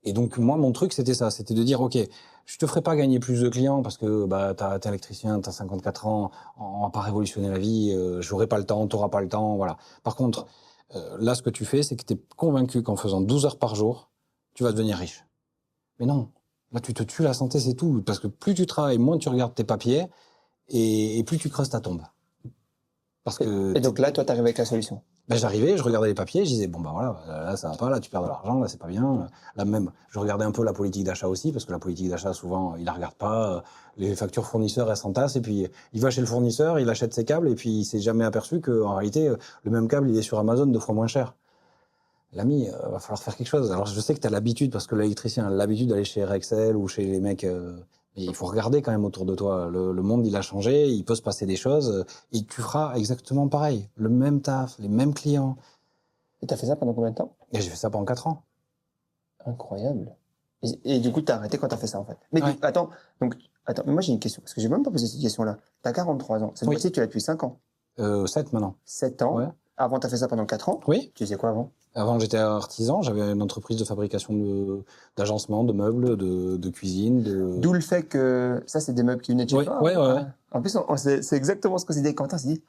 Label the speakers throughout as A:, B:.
A: Et donc, moi, mon truc, c'était ça. C'était de dire, OK, je te ferai pas gagner plus de clients parce que t'es électricien, t'as 54 ans, on va pas révolutionner la vie, j'aurai pas le temps, t'auras pas le temps, voilà. Par contre, là, ce que tu fais, c'est que t'es convaincu qu'en faisant 12 heures par jour, tu vas devenir riche. Mais non. Là, tu te tues la santé, c'est tout. Parce que plus tu travailles, moins tu regardes tes papiers et plus tu creuses ta tombe. Parce que
B: Et donc là, toi, t'arrives avec la solution.
A: j'arrivais, je regardais les papiers, je disais bon voilà, là ça va pas, là tu perds de l'argent, là c'est pas bien. Là même, je regardais un peu la politique d'achat aussi parce que la politique d'achat souvent il la regarde pas. Les factures fournisseurs elles s'entassent et puis il va chez le fournisseur, il achète ses câbles et puis il s'est jamais aperçu que en réalité le même câble il est sur Amazon 2 fois moins cher. L'ami, va falloir faire quelque chose. Alors je sais que tu as l'habitude parce que l'électricien a l'habitude d'aller chez Rexel ou chez les mecs. Mais il faut regarder quand même autour de toi. Le monde, il a changé, il peut se passer des choses. Et tu feras exactement pareil. Le même taf, les mêmes clients.
B: Et t'as fait ça pendant combien de temps?
A: Et j'ai fait ça pendant 4 ans.
B: Incroyable. Et du coup, t'as arrêté quand t'as fait ça, en fait. Mais
A: Ouais.
B: attends, mais moi j'ai une question, parce que j'ai même pas posé cette question-là. T'as 43 ans. Cette
A: Oui.
B: fois-ci, tu l'as depuis 5 ans.
A: 7 maintenant.
B: 7 ans.
A: Ouais.
B: Avant, t'as fait ça pendant 4 ans.
A: Oui.
B: Tu faisais quoi avant?
A: Avant, j'étais artisan. J'avais une entreprise de fabrication d'agencement, de meubles, de cuisine.
B: D'où le fait que ça, c'est des meubles qui venaient de chez
A: Ouais,
B: toi.
A: ouais.
B: En plus, c'est exactement ce qu'on s'est dit avec Quentin. On s'est dit,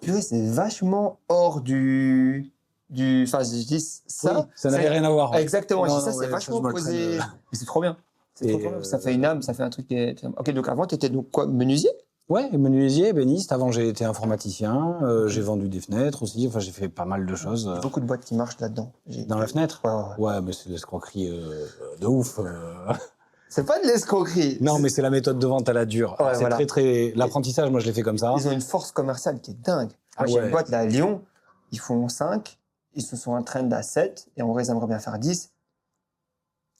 B: purée, c'est vachement hors du. Enfin, je dis ça.
A: Oui, ça n'avait rien à voir. Ouais.
B: Exactement.
A: Non,
B: Ça,
A: non,
B: c'est
A: ouais,
B: vachement
A: ça, je me le
B: posé.
A: traîne,
B: Mais c'est trop bien. C'est
A: Et,
B: trop bien. Ça fait une âme, ça fait un truc qui est. Ok, donc avant, t'étais donc quoi, menuisier?
A: Ouais, menuisier, ébéniste. Avant, j'ai été informaticien. J'ai vendu des fenêtres aussi. Enfin, j'ai fait pas mal de choses.
B: Il y a beaucoup de boîtes qui marchent là-dedans.
A: Dans la fenêtre?
B: Ouais.
A: Ouais, mais c'est de l'escroquerie de ouf.
B: C'est pas de l'escroquerie.
A: Non, mais c'est la méthode de vente à la dure.
B: Ouais,
A: C'est
B: voilà.
A: très... L'apprentissage, moi, je l'ai fait comme ça.
B: Ils ont une force commerciale qui est dingue.
A: Ah
B: Moi, j'ai
A: ouais.
B: une boîte là à Lyon, ils font 5, ils se sont un trend à 7, et en vrai, ils aimeraient bien faire 10.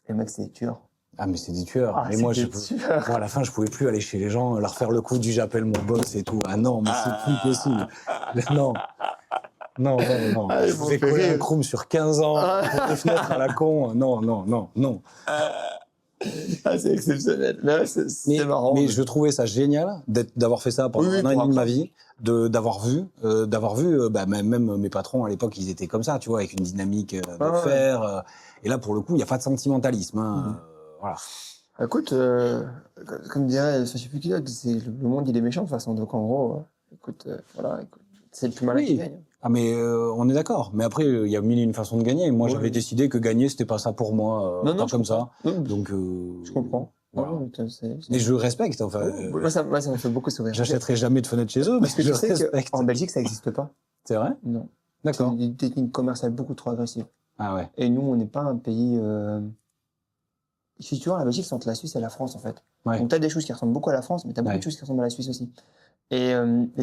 B: Les mecs, c'est des tueurs.
A: Ah, mais c'est des tueurs.
B: Ah,
A: mais
B: c'est
A: moi,
B: des tueurs.
A: moi, à la fin, je pouvais plus aller chez les gens, leur faire le coup du j'appelle mon boss et tout. Ah non, mais c'est plus possible. Non. Non.
B: Ah,
A: Je
B: ils m'ont
A: fais
B: fait
A: coller un
B: rire.
A: chrome sur 15 ans pour des fenêtres à la con. Non.
B: Ah, c'est exceptionnel. Là, c'est marrant.
A: Mais je trouvais ça génial d'avoir fait ça pendant
B: Oui,
A: un an et demi de
B: pour
A: ma vie, d'avoir vu, même mes patrons à l'époque, ils étaient comme ça, tu vois, avec une dynamique de
B: Ouais.
A: fer. Et là, pour le coup, il n'y a pas de sentimentalisme. Hein, voilà.
B: Écoute, comme dirait, je sais plus qui d'autre, le monde, il est méchant de toute façon. Donc, en gros, écoute, c'est le plus malin
A: Oui.
B: qui gagne.
A: Ah mais on est d'accord. Mais après, il y a mille et une façons de gagner. Moi, j'avais décidé que gagner, c'était pas ça pour moi, pas comme ça.
B: Non,
A: Donc,
B: je comprends.
A: Voilà.
B: Non,
A: Mais je respecte. Enfin,
B: moi, ça me fait beaucoup sourire.
A: j'achèterai jamais de fenêtre chez eux,
B: Parce que
A: je
B: tu sais
A: respecte.
B: qu'en Belgique, ça n'existe pas.
A: C'est vrai?
B: Non.
A: D'accord.
B: C'est une technique commerciale beaucoup trop agressive.
A: Ah ouais.
B: Et nous, on n'est pas un pays. Si tu vois, la Belgique, c'est entre la Suisse et la France, en fait.
A: Ouais.
B: Donc, tu as des choses qui ressemblent beaucoup à la France, mais tu as beaucoup
A: Ouais.
B: de choses qui ressemblent à la Suisse aussi. Et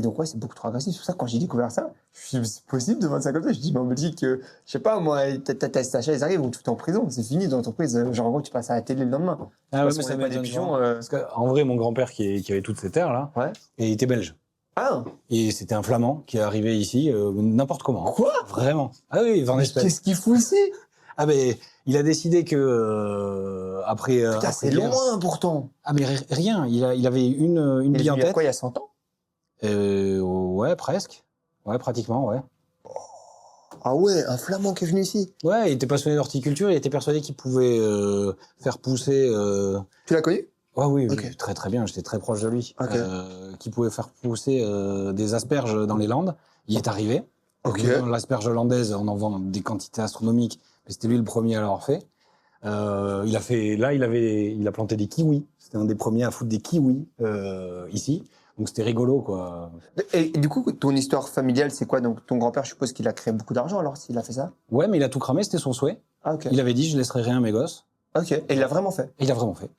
B: donc, ouais, c'est beaucoup trop agressif. C'est pour ça que quand j'ai découvert ça, je me suis dit, c'est possible de vendre ça comme ça. Je me dis, mais en Belgique, je sais pas, moi, ta STH, ils arrivent, ou tout en prison. C'est fini dans l'entreprise. Genre, en gros, tu passes à la télé le lendemain.
A: Ah ouais,
B: Parce
A: mais
B: qu'on
A: ça
B: est pas des
A: m'étonne
B: pigeons.
A: pas. Parce qu'en vrai, mon grand-père qui avait toutes ces terres-là,
B: Ouais.
A: et il était belge.
B: Ah!
A: Et c'était un flamand qui est arrivé ici, n'importe comment.
B: Quoi?
A: Vraiment. Ah oui, il vend
B: Mais
A: espèces.
B: qu'est-ce qu'il fout ici?
A: Ah ben, il a décidé que après.
B: Putain,
A: après
B: c'est
A: guerre-
B: loin pourtant.
A: Ah mais rien. Il avait une
B: Il
A: bille en
B: y a
A: tête.
B: quoi, il y a 100 ans?
A: Ouais, presque. Ouais, pratiquement, ouais.
B: Ah ouais, un flamand qui est venu ici.
A: Ouais, il était passionné d'horticulture. Il était persuadé qu'il pouvait faire pousser.
B: Tu l'as connu?
A: Ouais, oui,
B: Ok.
A: très très bien. J'étais très proche de lui.
B: Ok.
A: Qui pouvait faire pousser des asperges dans les Landes. Il est arrivé.
B: Ok.
A: L'asperge hollandaise, on en vend des quantités astronomiques. Mais c'était lui le premier à l'avoir fait. Il a planté des kiwis. C'était un des premiers à foutre des kiwis ici. Donc c'était rigolo, quoi.
B: Et du coup, ton histoire familiale, c'est quoi? Donc, ton grand-père, je suppose qu'il a créé beaucoup d'argent alors s'il a fait ça?
A: Ouais, mais il a tout cramé. C'était son souhait.
B: Ah, ok.
A: Il avait dit, je laisserai rien à mes gosses.
B: Ok. Et il l'a vraiment fait?
A: Et il a vraiment fait.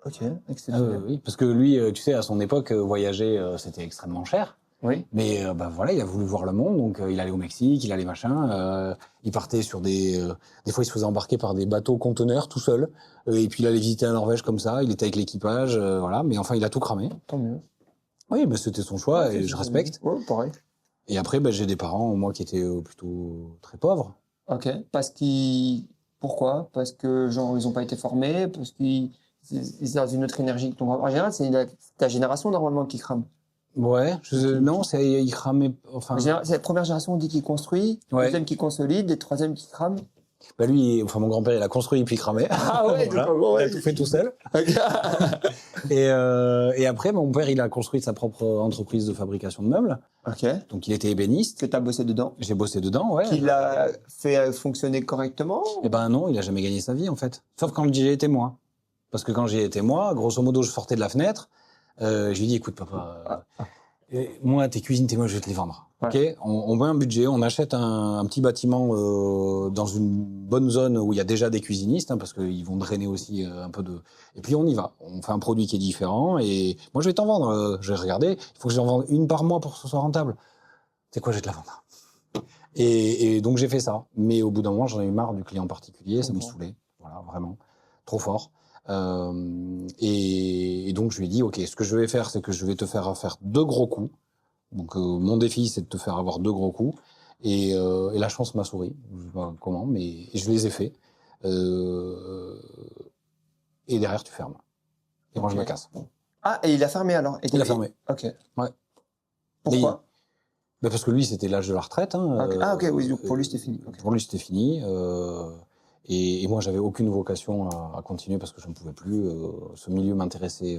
B: Ok. Exceptionnel.
A: Oui, parce que lui, tu sais, à son époque, voyager, c'était extrêmement cher.
B: Oui.
A: Mais voilà, il a voulu voir le monde, donc il allait au Mexique, il allait machin, il partait sur des fois il se faisait embarquer par des bateaux conteneurs tout seul, et puis il allait visiter la Norvège comme ça, il était avec l'équipage, voilà, mais enfin il a tout cramé.
B: Tant mieux.
A: Oui, mais c'était son choix
B: Ouais,
A: et
B: c'est-
A: je respecte.
B: Ouais, pareil.
A: Et après, j'ai des parents, moi, qui étaient plutôt très pauvres.
B: Ok. Pourquoi? Parce que, genre, ils ont pas été formés, parce qu'ils sont dans une autre énergie que ton grand-père. En général, c'est ta génération, normalement, qui crame.
A: Ouais, non, il cramait, enfin.
B: C'est la première génération, on dit qui construit,
A: Ouais.
B: deuxième qui consolide, et troisième qui crame.
A: Bah lui, enfin mon grand-père, il a construit puis cramé.
B: Ah ouais,
A: Voilà.
B: donc en gros,
A: Il a
B: ouais.
A: tout fait tout seul. Et après, mon père, il a construit sa propre entreprise de fabrication de meubles.
B: Ok.
A: Donc il était ébéniste.
B: Que t'as bossé dedans.
A: J'ai bossé dedans, ouais.
B: Qu'il a fait fonctionner correctement.
A: Eh ben non, il a jamais gagné sa vie en fait. Sauf quand j'y étais moi. Parce que quand j'y étais moi, grosso modo, je sortais de la fenêtre. Je lui dis, écoute papa, moi tes cuisines, tes meubles, je vais te les vendre.
B: Ouais.
A: Ok, on met un budget, on achète un petit bâtiment dans une bonne zone où il y a déjà des cuisinistes, parce qu'ils vont drainer aussi un peu de. Et puis on y va. On fait un produit qui est différent et moi je vais t'en vendre. Je vais regarder. Il faut que j'en vende une par mois pour que ce soit rentable. C'est quoi, je vais te la vendre. Et donc j'ai fait ça. Mais au bout d'un moment, j'en ai eu marre du client particulier, ça me saoulait. Voilà, vraiment. Trop fort. Et donc je lui ai dit, ok, ce que je vais faire, c'est que je vais te faire 2 gros coups. Donc mon défi, c'est de te faire avoir 2 gros coups. Et la chance m'a souri. Je sais pas comment, mais je les ai faits. Et derrière, tu fermes. Et moi, je me casse.
B: Ah, et il a fermé alors.
A: Il a fermé.
B: Ok.
A: Ouais.
B: Pourquoi?
A: Ben parce que lui, c'était l'âge de la retraite. Hein,
B: Ah ok, oui, donc pour lui c'était fini. Ok.
A: Pour lui, c'était fini. Et moi, j'avais aucune vocation à continuer parce que je ne pouvais plus. Ce milieu m'intéressait.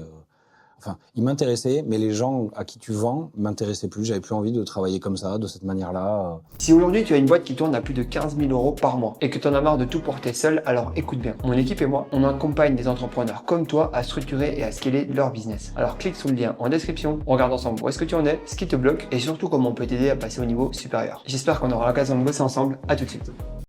A: Enfin, il m'intéressait, mais les gens à qui tu vends m'intéressaient plus. J'avais plus envie de travailler comme ça, de cette manière-là.
B: Si aujourd'hui tu as une boîte qui tourne à plus de 15 000 euros par mois et que tu en as marre de tout porter seul, alors écoute bien. Mon équipe et moi, on accompagne des entrepreneurs comme toi à structurer et à scaler leur business. Alors clique sur le lien en description, on regarde ensemble où est-ce que tu en es, ce qui te bloque et surtout comment on peut t'aider à passer au niveau supérieur. J'espère qu'on aura l'occasion de bosser ensemble. À tout de suite.